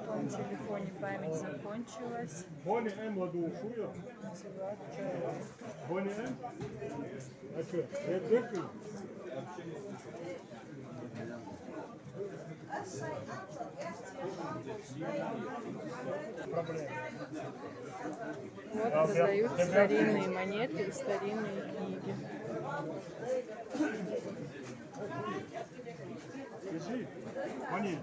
На телефоне память закончилась. Bonnie M wat doe je? Bonnie M? А что? Я церковь? Вот продают старинные монеты и старинные книги. Держи. Bonnie.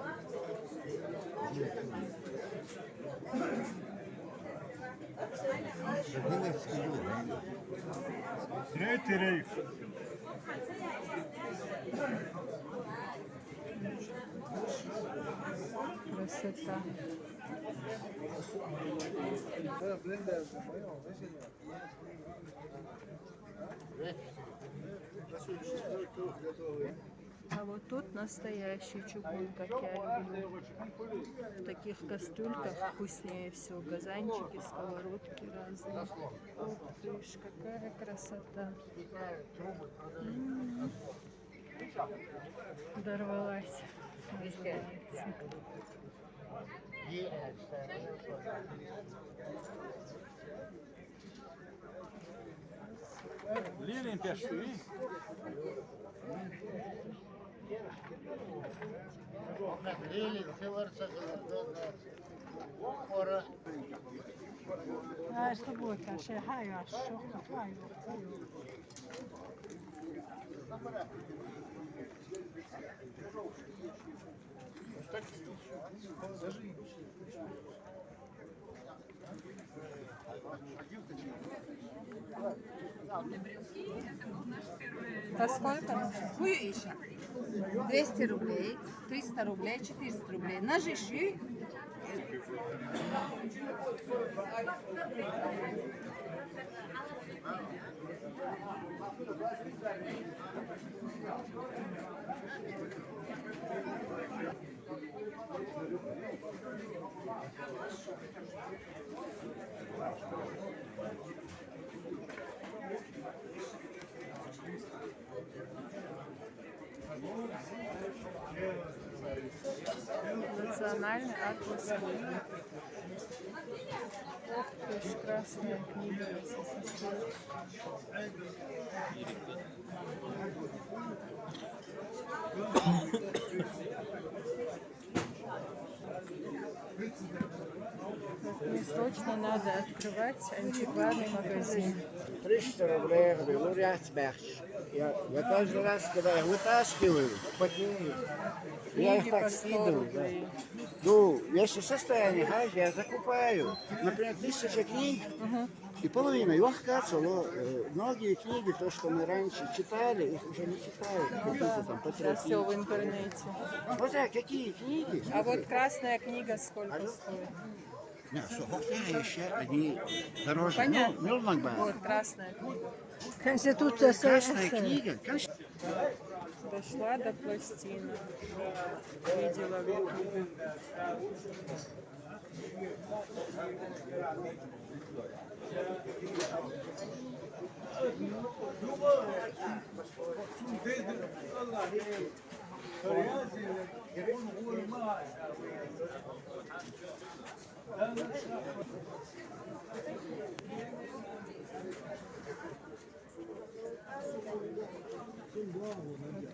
Третий рейх. Красота. А вот тут настоящий чугун, как я люблю. В таких кастрюльках вкуснее всего. Газанчики, сковородки разные. Ух ты ж, какая красота. Дорвалась. Называется. Лилин пешти. Subota, se hajas, sohka hajo. А сколько? 200 рублей, 300 рублей, 400 рублей. Ножи шьют. Национальный атлас книги. Ох ты ж, красная книга СССР. Мне срочно надо открывать антикварный магазин. 300 рублей, говорю, ряд Я каждый раз, когда я вытаскиваю, потею. Я их Книги так по 100 скидываю. Да. рублей. Ну, если состояние, я закупаю. Например, 1000 книг, и половина их кажется, многие книги, то, что мы раньше читали, их уже не читают. Какие-то там по Сейчас все в интернете. Смотря, какие книги. А вот красная книга сколько стоит? Нет, еще они дороже. Понятно. Ну, Вот красная книга. Конституция красная СССР. книга. Дошла до пластины. Видела в ютубе. А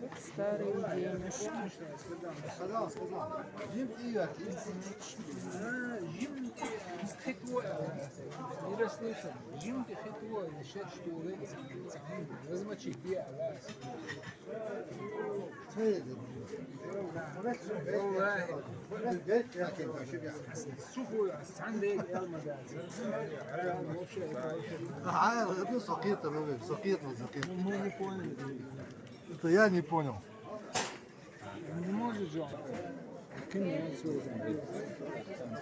тут старые денежки. Сказал. Jim iyi Jim хитвой. Не расслышал. Jim хитвой. Шесть штук. Размочи. Я. شوفوا عندي это сокета, сокета. Мы не поняли. Это я не понял. Не может же.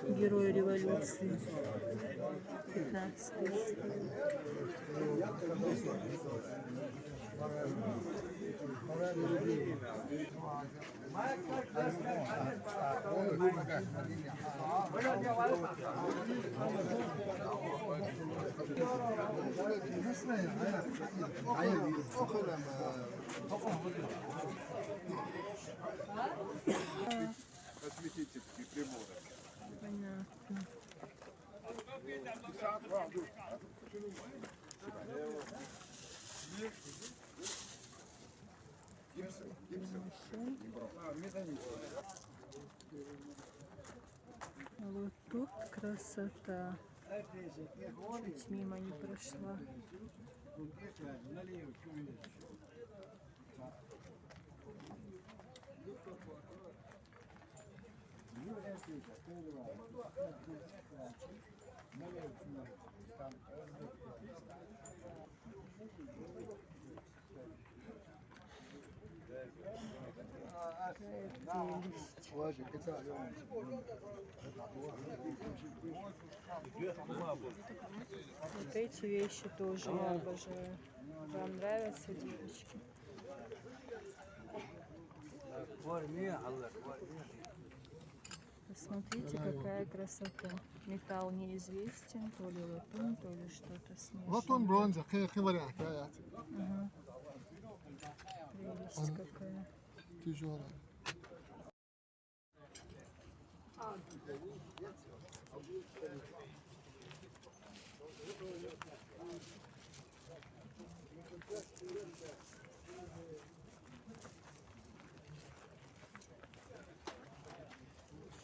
Герои революции. 15 тысяч. кондитерские приборы. Понятно. А вот тут красота. Чуть мимо не прошла. Вот эти вещи тоже я обожаю. Вам нравятся, девочки? Посмотрите, какая красота. Металл неизвестен, то ли латунь, то ли что-то смешанное. لاتون برونز خیلی وری حکایت Ага. Прелесть какая. تجاره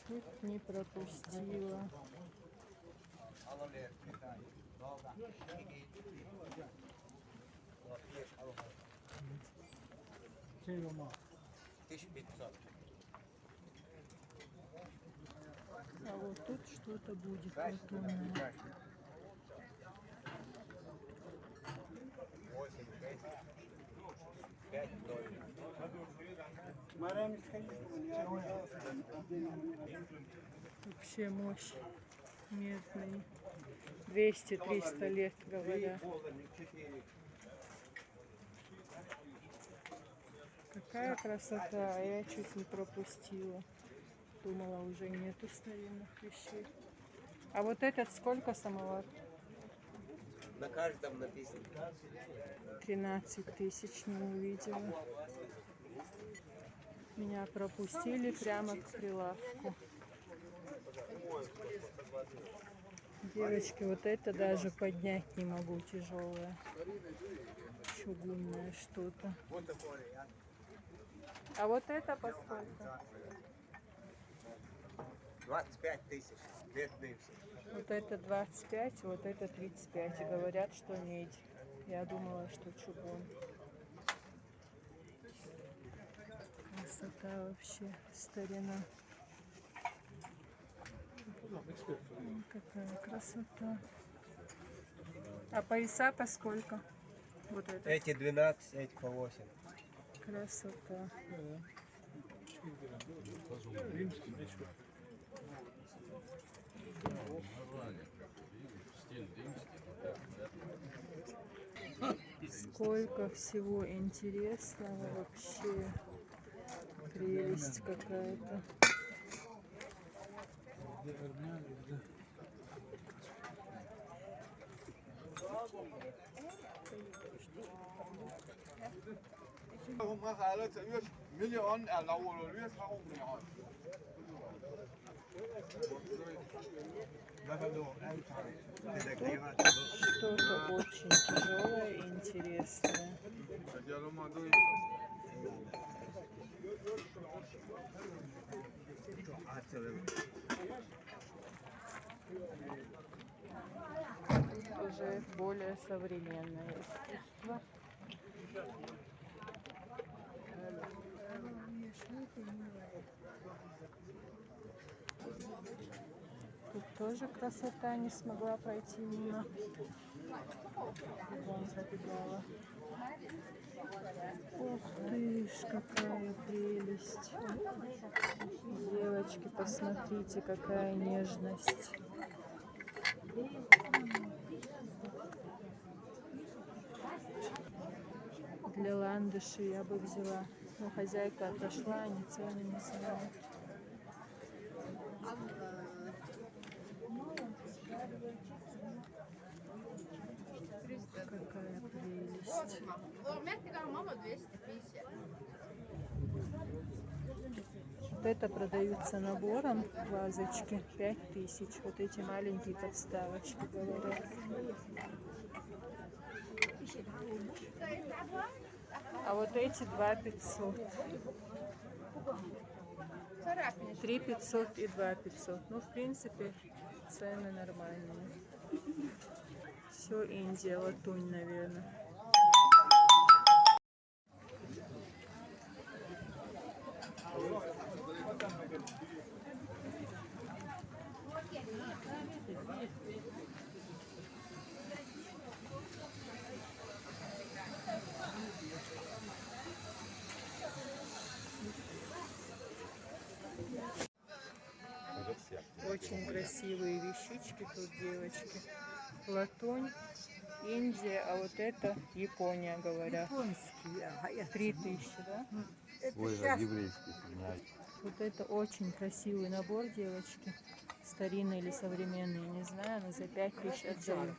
Чуть не пропустила. А вот тут что-то будет латунное. Вообще мощь медный. 200-300 лет, говорят. Какая красота, а я чуть не пропустила. Думала, уже нету старинных вещей. А вот этот сколько самовар? На каждом написано. 13 тысяч не увидела. Меня пропустили прямо к прилавку. Девочки, вот это даже поднять не могу, тяжелое. Чугунное что-то. А вот это по сколько? 25 тысяч. Вот это 25, вот это 35. И говорят, что медь. Я думала, что чугун. Красота вообще, старина. Какая красота. А пояса по сколько? Вот это. Эти 12, эти по 8. Красота. Сколько всего интересного вообще. Прелесть какая-то. Что-то очень тяжелое и интересное. Тут уже более современное искусство. Тут тоже красота, не смогла пройти мимо. Вон забегала. Ух ты ж, какая прелесть. Девочки, посмотрите, какая нежность. Для ландыши я бы взяла. Но хозяйка отошла, они цены не знают. Какая прелесть. Вот это продаются набором вазочки 5000. Вот эти маленькие подставочки, говорят. А вот эти 2500. 3500 и 2500. Ну, в принципе, цены нормальные. Все Индия, латунь, наверное. Очень красивые вещички тут, девочки. Латунь, Индия, а вот это Япония, говорят. 3000, да? Вот это очень красивый набор, девочки. Старинный или современный, не знаю, но за 5000 отдают.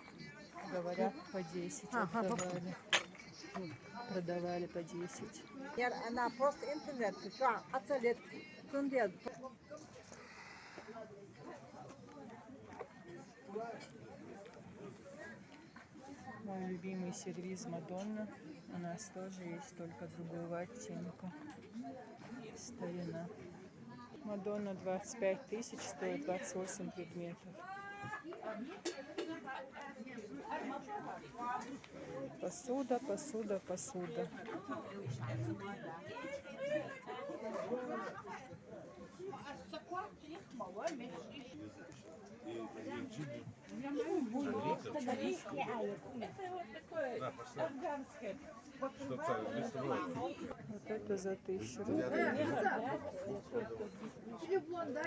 Говорят, по 10 отдавали. Продавали по 10. Она просто интернет, Мой любимый сервиз Мадонна. У нас тоже есть, только другого оттенка. Старина. Мадонна 25 тысяч, стоит 28 предметов. Посуда, посуда, посуда. Вот это за 1000 рублей.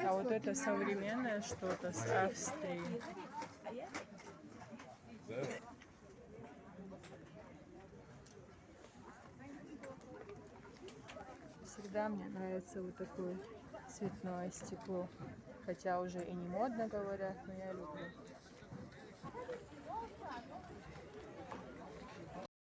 А вот это современное что-то с Австрии. Всегда мне нравится вот такое цветное стекло. Хотя уже и не модно, говорят, но я люблю.